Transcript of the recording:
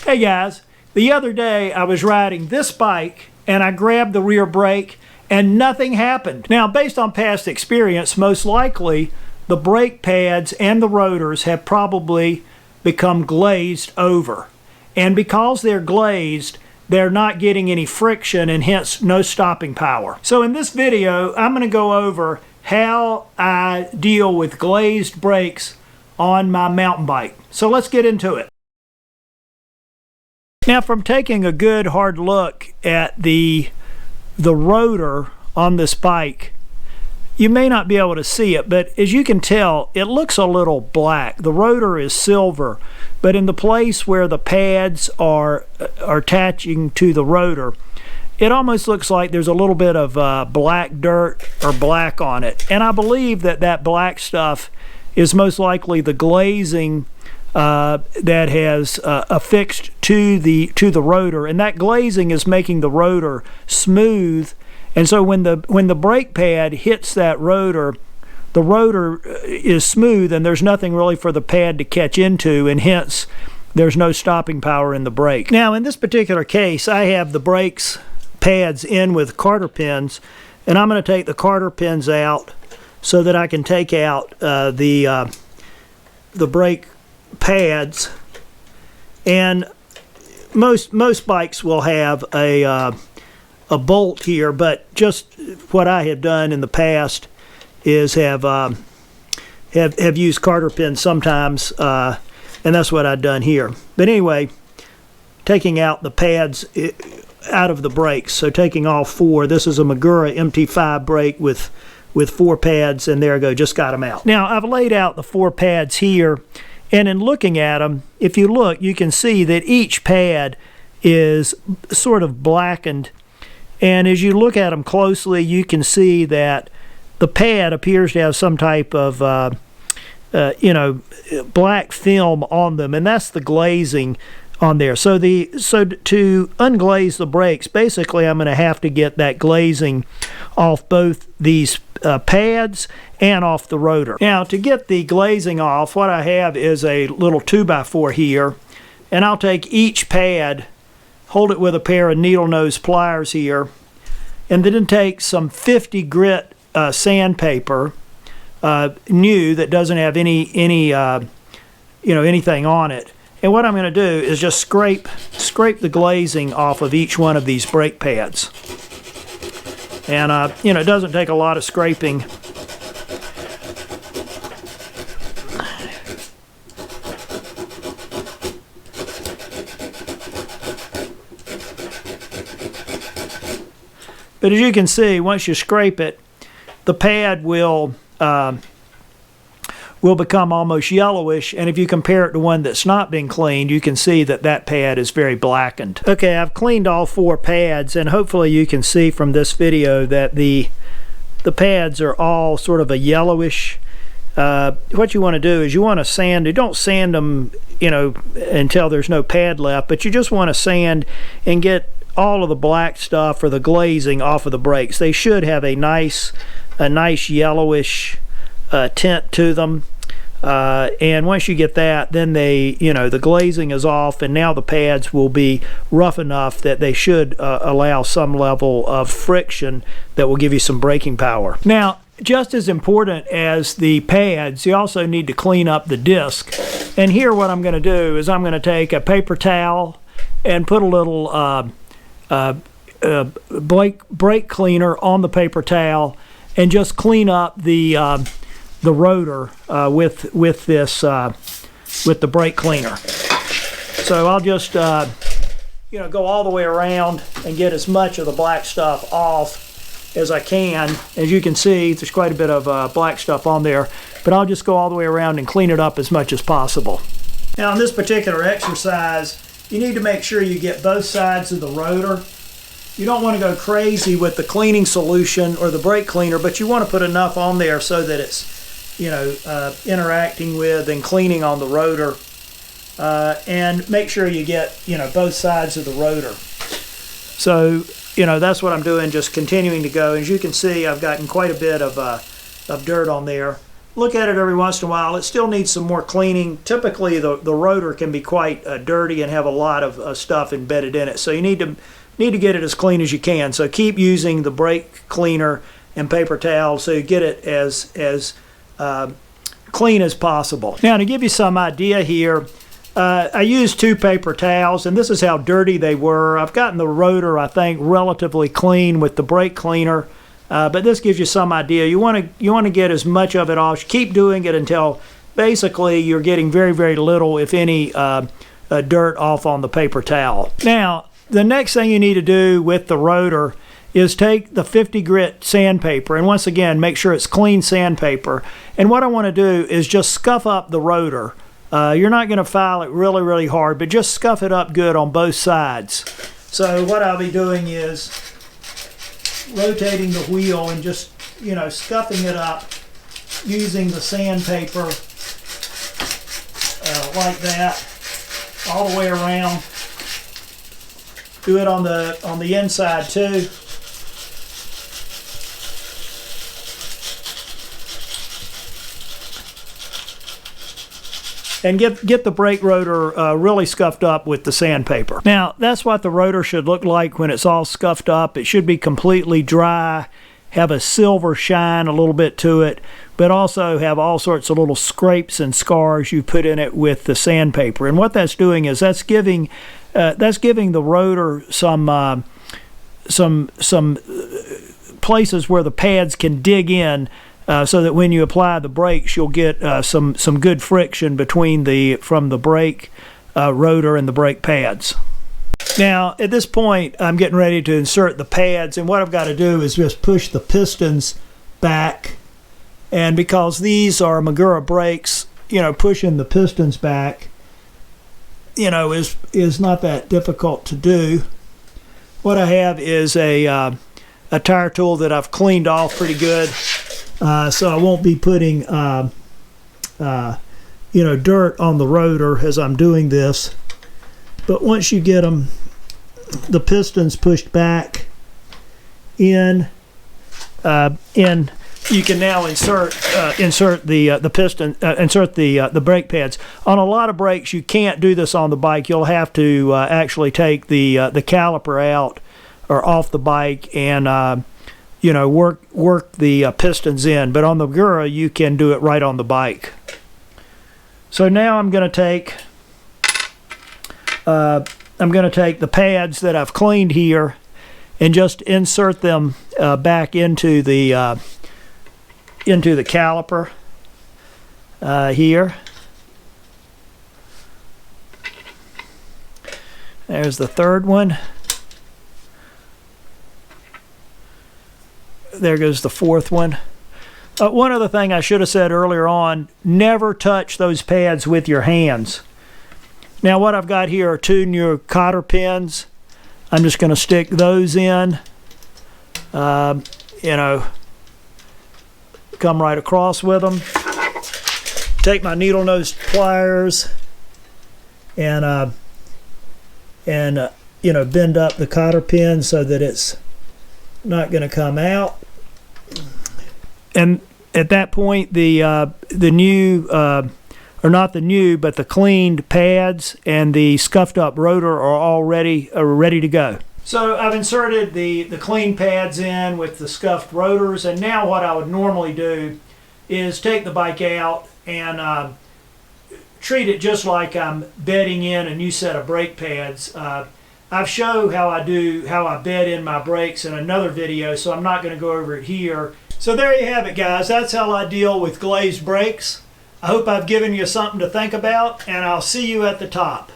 Hey guys, the other day I was riding this bike and I grabbed the rear brake and nothing happened. Now, based on past experience, most likely the brake pads and the rotors have probably become glazed over. And because they're glazed, they're not getting any friction and hence no stopping power. So in this video, I'm going to go over how I deal with glazed brakes on my mountain bike. So let's get into it. Now, from taking a good hard look at the rotor on this bike, you may not be able to see it, but as you can tell, it looks a little black. The rotor is silver, but in the place where the pads are attaching to the rotor, it almost looks like there's a little bit of black dirt or black on it. And I believe that that black stuff is most likely the glazing that has affixed to the rotor, and that glazing is making the rotor smooth. And so when the brake pad hits that rotor, the rotor is smooth and there's nothing really for the pad to catch into, and hence there's no stopping power in the brake. Now in this particular case, I have the brakes pads in with Carter pins, and I'm going to take the Carter pins out so that I can take out the brake pads. And most bikes will have a bolt here, but just what I have done in the past is have used Carter pins sometimes, and that's what I've done here. But anyway, taking out the pads out of the brakes, so taking all four. This is a Magura MT5 brake with 4 pads, and there I go, just got them out. Now I've laid out the 4 pads here, and in looking at them, if you look, you can see that each pad is sort of blackened. And as you look at them closely, you can see that the pad appears to have some type of, black film on them, and that's the glazing on there. So to unglaze the brakes, basically I'm going to have to get that glazing off both these pads and off the rotor. Now, to get the glazing off, what I have is a little 2x4 here, and I'll take each pad, hold it with a pair of needle nose pliers here, and then take some 50 grit sandpaper, new, that doesn't have anything on it. And what I'm going to do is just scrape the glazing off of each one of these brake pads. And it doesn't take a lot of scraping. But as you can see, once you scrape it, the pad will become almost yellowish, and if you compare it to one that's not been cleaned, you can see that that pad is very blackened. Okay, I've cleaned all 4 pads, and hopefully you can see from this video that the pads are all sort of a yellowish. What you want to do is you want to sand. You don't sand them, until there's no pad left, but you just want to sand and get all of the black stuff or the glazing off of the brakes. They should have a nice yellowish tint to them, and once you get that, then the glazing is off, and now the pads will be rough enough that they should allow some level of friction that will give you some braking power. Now, just as important as the pads, you also need to clean up the disc. And here what I'm going to do is I'm going to take a paper towel and put a little brake cleaner on the paper towel and just clean up the rotor with the brake cleaner. So I'll just go all the way around and get as much of the black stuff off as I can. As you can see, there's quite a bit of black stuff on there, but I'll just go all the way around and clean it up as much as possible. Now in this particular exercise, you need to make sure you get both sides of the rotor. You don't want to go crazy with the cleaning solution or the brake cleaner, but you want to put enough on there so that it's interacting with and cleaning on the rotor, and make sure you get both sides of the rotor. So that's what I'm doing, just continuing to go. As you can see, I've gotten quite a bit of dirt on there. look at it every once in a while. It still needs some more cleaning. Typically the rotor can be quite dirty and have a lot of stuff embedded in it, so you need to get it as clean as you can. So keep using the brake cleaner and paper towel so you get it as clean as possible. Now, to give you some idea here, I used 2 paper towels, and this is how dirty they were. I've gotten the rotor, I think, relatively clean with the brake cleaner, but this gives you some idea. You want to get as much of it off. Keep doing it until basically you're getting very, very little, if any, dirt off on the paper towel. Now, the next thing you need to do with the rotor is take the 50 grit sandpaper, and once again, make sure it's clean sandpaper. And what I want to do is just scuff up the rotor. You're not going to file it really, really hard, but just scuff it up good on both sides. So what I'll be doing is rotating the wheel and just, you know, scuffing it up using the sandpaper like that all the way around. Do it on the inside too. And get the brake rotor really scuffed up with the sandpaper. Now, that's what the rotor should look like when it's all scuffed up. It should be completely dry, have a silver shine a little bit to it, but also have all sorts of little scrapes and scars you put in it with the sandpaper. And what that's doing is that's giving the rotor some places where the pads can dig in, so that when you apply the brakes, you'll get some good friction from the brake rotor and the brake pads. Now, at this point, I'm getting ready to insert the pads, and what I've got to do is just push the pistons back. And because these are Magura brakes, you know, pushing the pistons back, you know, is not that difficult to do. What I have is a tire tool that I've cleaned off pretty good. So I won't be putting, you know, dirt on the rotor as I'm doing this. But once you get the pistons pushed back in, you can now insert the brake pads. On a lot of brakes, you can't do this on the bike. You'll have to actually take the caliper out or off the bike and you know, work the pistons in. But on the Magura, you can do it right on the bike. So now I'm going to take the pads that I've cleaned here and just insert them back into the caliper here. There's the third one. There goes the fourth one. One other thing I should have said earlier on, never touch those pads with your hands. Now what I've got here are 2 new cotter pins. I'm just going to stick those in. You know, come right across with them. Take my needle nose pliers and you know, bend up the cotter pin so that it's not going to come out. And at that point, the new, or not the new, but the cleaned pads and the scuffed up rotor are all ready to go. So I've inserted the clean pads in with the scuffed rotors, and now what I would normally do is take the bike out and treat it just like I'm bedding in a new set of brake pads. I've shown how I bed in my brakes in another video, so I'm not going to go over it here. So there you have it, guys. That's how I deal with glazed brakes. I hope I've given you something to think about, and I'll see you at the top.